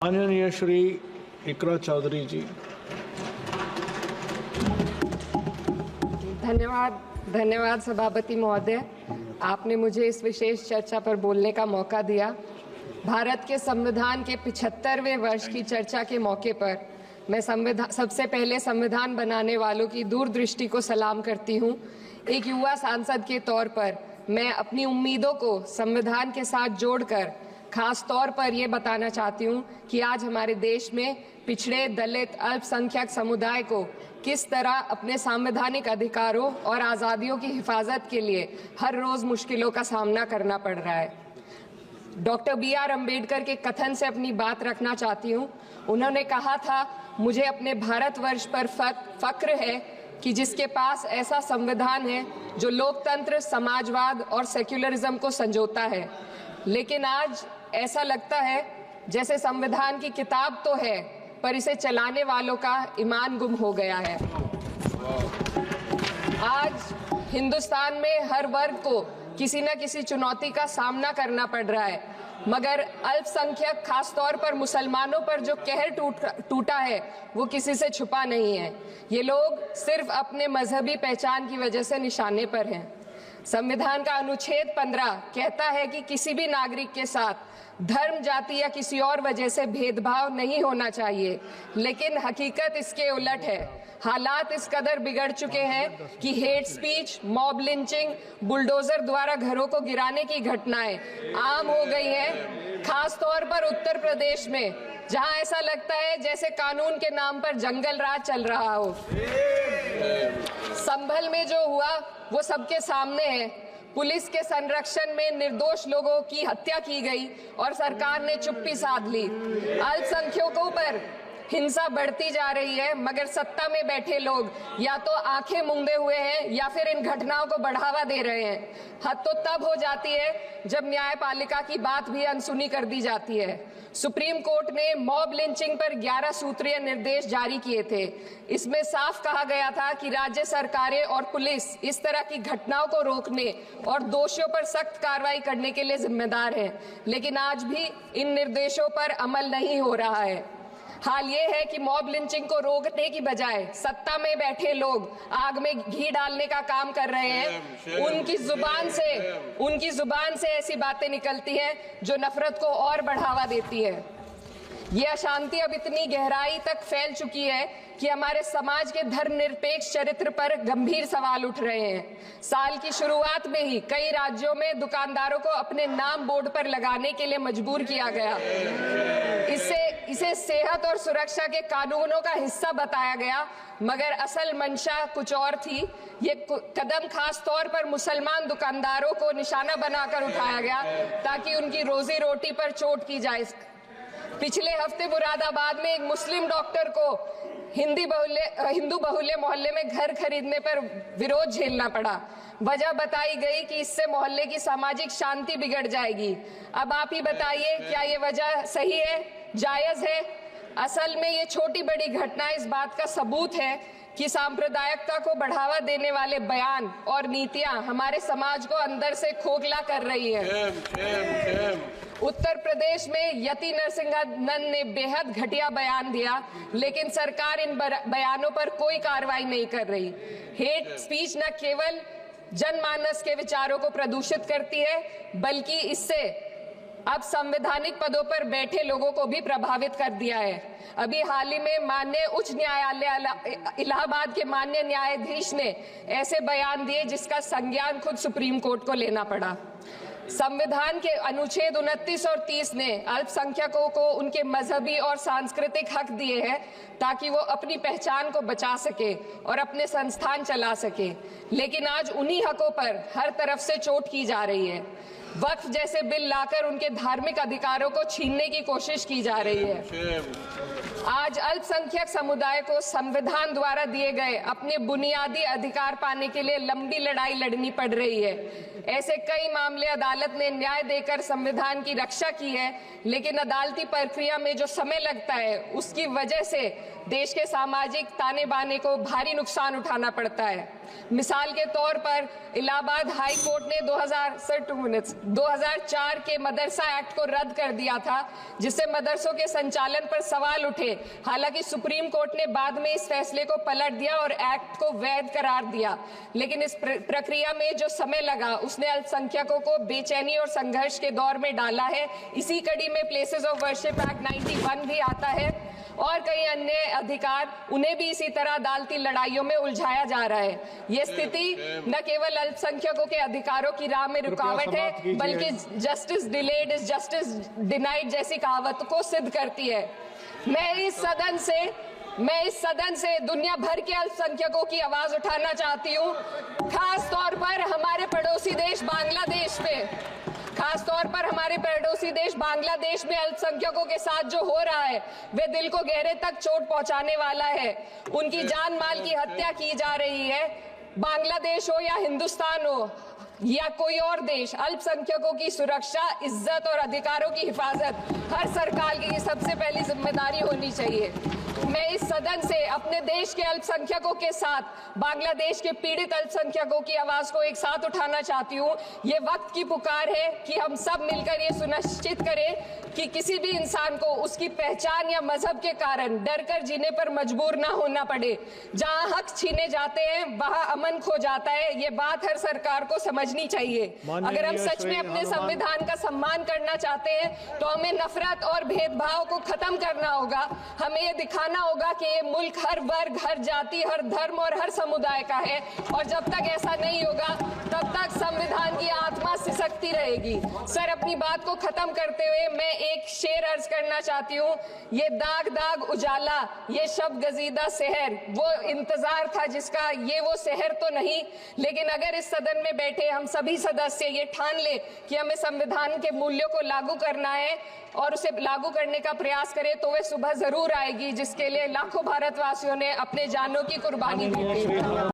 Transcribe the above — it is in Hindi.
माननीय श्री इकरा चौधरी जी। धन्यवाद सभापति महोदय, आपने मुझे इस विशेष चर्चा पर बोलने का मौका दिया। भारत के संविधान के 75वें वर्ष की चर्चा के मौके पर मैं सबसे पहले संविधान बनाने वालों की दूरदृष्टि को सलाम करती हूँ। एक युवा सांसद के तौर पर मैं अपनी उम्मीदों को संविधान के साथ जोड़कर खास तौर पर ये बताना चाहती हूँ कि आज हमारे देश में पिछड़े, दलित, अल्पसंख्यक समुदाय को किस तरह अपने संवैधानिक अधिकारों और आज़ादियों की हिफाजत के लिए हर रोज़ मुश्किलों का सामना करना पड़ रहा है। Doctor B.R. अम्बेडकर के कथन से अपनी बात रखना चाहती हूँ। उन्होंने कहा था, मुझे अपने भारतवर्ष पर फक्र है कि जिसके पास ऐसा संविधान है जो लोकतंत्र, समाजवाद और सेक्युलरिज्म को संजोता है। लेकिन आज ऐसा लगता है जैसे संविधान की किताब तो है पर इसे चलाने वालों का ईमान गुम हो गया है। आज हिंदुस्तान में हर वर्ग को किसी न किसी चुनौती का सामना करना पड़ रहा है, मगर अल्पसंख्यक खास तौर पर मुसलमानों पर जो कहर टूटा है वो किसी से छुपा नहीं है। ये लोग सिर्फ अपने मजहबी पहचान की वजह से निशाने पर हैं। संविधान का अनुच्छेद 15 कहता है कि किसी भी नागरिक के साथ धर्म, जाति या किसी और वजह से भेदभाव नहीं होना चाहिए, लेकिन हकीकत इसके उलट है। हालात इस कदर बिगड़ चुके हैं कि hate speech, mob lynching, bulldozer द्वारा घरों को गिराने की घटनाएं आम हो गई हैं, खास तौर पर उत्तर प्रदेश में, जहां ऐसा लगता है जैसे कानून के नाम पर जंगल राज चल रहा हो। संभल में जो हुआ वो सबके सामने है। पुलिस के संरक्षण में निर्दोष लोगों की हत्या की गई और सरकार ने चुप्पी साध ली। अल्पसंख्यकों पर हिंसा बढ़ती जा रही है, मगर सत्ता में बैठे लोग या तो आंखें मूंदे हुए हैं या फिर इन घटनाओं को बढ़ावा दे रहे हैं। हद तो तब हो जाती है जब न्यायपालिका की बात भी अनसुनी कर दी जाती है। सुप्रीम कोर्ट ने मॉब लिंचिंग पर 11 सूत्रीय निर्देश जारी किए थे। इसमें साफ कहा गया था कि राज्य सरकारें और पुलिस इस तरह की घटनाओं को रोकने और दोषियों पर सख्त कार्रवाई करने के लिए जिम्मेदार हैं, लेकिन आज भी इन निर्देशों पर अमल नहीं हो रहा है। हाल ये है कि मॉब लिंचिंग को रोकने की बजाय सत्ता में बैठे लोग आग में घी डालने का काम कर रहे हैं। उनकी जुबान से ऐसी बातें निकलती हैं जो नफरत को और बढ़ावा देती है। ये अशांति अब इतनी गहराई तक फैल चुकी है कि हमारे समाज के धर्मनिरपेक्ष चरित्र पर गंभीर सवाल उठ रहे हैं। साल की शुरुआत में ही कई राज्यों में दुकानदारों को अपने नाम बोर्ड पर लगाने के लिए मजबूर किया गया। इसे सेहत और सुरक्षा के कानूनों का हिस्सा बताया गया, मगर असल मंशा कुछ और थी। ये कदम खास तौर पर मुसलमान दुकानदारों को निशाना बनाकर उठाया गया ताकि उनकी रोजी रोटी पर चोट की जाए। पिछले हफ्ते मुरादाबाद में एक मुस्लिम डॉक्टर को हिंदू बहुल्य मोहल्ले में घर खरीदने पर विरोध झेलना पड़ा। वजह बताई गई कि इससे मोहल्ले की सामाजिक शांति बिगड़ जाएगी। अब आप ही बताइए, क्या ये वजह सही है, जायज है? असल में ये छोटी बड़ी घटना इस बात का सबूत है कि सांप्रदायिकता को बढ़ावा देने वाले बयान और नीतियां हमारे समाज को अंदर से खोखला कर रही है। उत्तर प्रदेश में यति नरसिंहन ने बेहद घटिया बयान दिया, लेकिन सरकार इन बयानों पर कोई कार्रवाई नहीं कर रही। हेट स्पीच न केवल जनमानस के विचारों को प्रदूषित करती है, बल्कि इससे अब संवैधानिक पदों पर बैठे लोगों को भी प्रभावित कर दिया है। अभी हाल ही में माननीय उच्च न्यायालय इलाहाबाद के माननीय न्यायाधीश ने ऐसे बयान दिए जिसका संज्ञान खुद सुप्रीम कोर्ट को लेना पड़ा। संविधान के अनुच्छेद 29 और 30 ने अल्पसंख्यकों को उनके मजहबी और सांस्कृतिक हक दिए हैं ताकि वो अपनी पहचान को बचा सके और अपने संस्थान चला सके, लेकिन आज उन्हीं हकों पर हर तरफ से चोट की जा रही है। वक्फ जैसे बिल लाकर उनके धार्मिक अधिकारों को छीनने की कोशिश की जा रही है। आज अल्पसंख्यक समुदाय को संविधान द्वारा दिए गए अपने बुनियादी अधिकार पाने के लिए लंबी लड़ाई लड़नी पड़ रही है। ऐसे कई मामले अदालत ने न्याय देकर संविधान की रक्षा की है, लेकिन अदालती प्रक्रिया में जो समय लगता है उसकी वजह से देश के सामाजिक ताने बाने को भारी नुकसान उठाना पड़ता है। मिसाल के तौर पर इलाहाबाद हाई कोर्ट ने 2004 के मदरसा एक्ट को रद्द कर दिया था, जिससे मदरसों के संचालन पर सवाल उठे। हालांकि सुप्रीम कोर्ट ने बाद में इस फैसले को पलट दिया और एक्ट को वैध करार दिया, लेकिन इस प्रक्रिया में जो समय लगा उसने अल्पसंख्यकों को बेचैनी और संघर्ष के दौर में डाला है। इसी कड़ी में प्लेसेस ऑफ वर्शिप एक्ट 91 भी आता है और कई अन्य अधिकार, उन्हें भी इसी तरह अदालती लड़ाइयों में उलझाया जा रहा है। ये स्थिति न केवल अल्पसंख्यकों के अधिकारों की राह में रुकावट है, बल्कि justice delayed is justice denied जैसी कहावत को सिद्ध करती है। मैं इस सदन से दुनिया भर के अल्पसंख्यकों की आवाज उठाना चाहती हूँ, खास तौर पर हमारे पड़ोसी देश बांग्लादेश में अल्पसंख्यकों के साथ जो हो रहा है वे दिल को गहरे तक चोट पहुंचाने वाला है। उनकी जान माल की हत्या की जा रही है। बांग्लादेश हो या हिंदुस्तान हो या कोई और देश, अल्पसंख्यकों की सुरक्षा, इज्जत और अधिकारों की हिफाजत हर सरकार की सबसे पहली जिम्मेदारी होनी चाहिए। मैं इस सदन से अपने देश के अल्पसंख्यकों के साथ बांग्लादेश के पीड़ित अल्पसंख्यकों की आवाज को एक साथ उठाना चाहती हूँ। ये वक्त की पुकार है कि हम सब मिलकर ये सुनिश्चित करें कि किसी भी इंसान को उसकी पहचान या मजहब के कारण डरकर जीने पर मजबूर ना होना पड़े। जहाँ हक छीने जाते हैं वहाँ अमन खो जाता है। ये बात हर सरकार को समझनी चाहिए। अगर हम सच में अपने संविधान का सम्मान करना चाहते हैं तो हमें नफरत और भेदभाव को खत्म करना होगा। हमें ये दिखाना होगा कि ये मुल्क हर वर्ग, हर जाति, हर धर्म और हर समुदाय का है, और जब तक ऐसा नहीं होगा तब तक संविधान की आत्मा सिसकती रहेगी। सर, अपनी बात को खत्म करते हुए मैं एक शेर अर्ज करना चाहती हूँ। ये दाग दाग उजाला, ये शब गजीदा शहर, वो इंतजार था जिसका ये वो शहर तो नहीं। लेकिन अगर इस सदन में बैठे हम सभी सदस्य ये ठान ले कि हमें संविधान के मूल्यों को लागू करना है और उसे लागू करने का प्रयास करें, तो वह सुबह जरूर आएगी जिसके लिए लाखों भारतवासियों ने अपने जानों की कुर्बानी दी थी।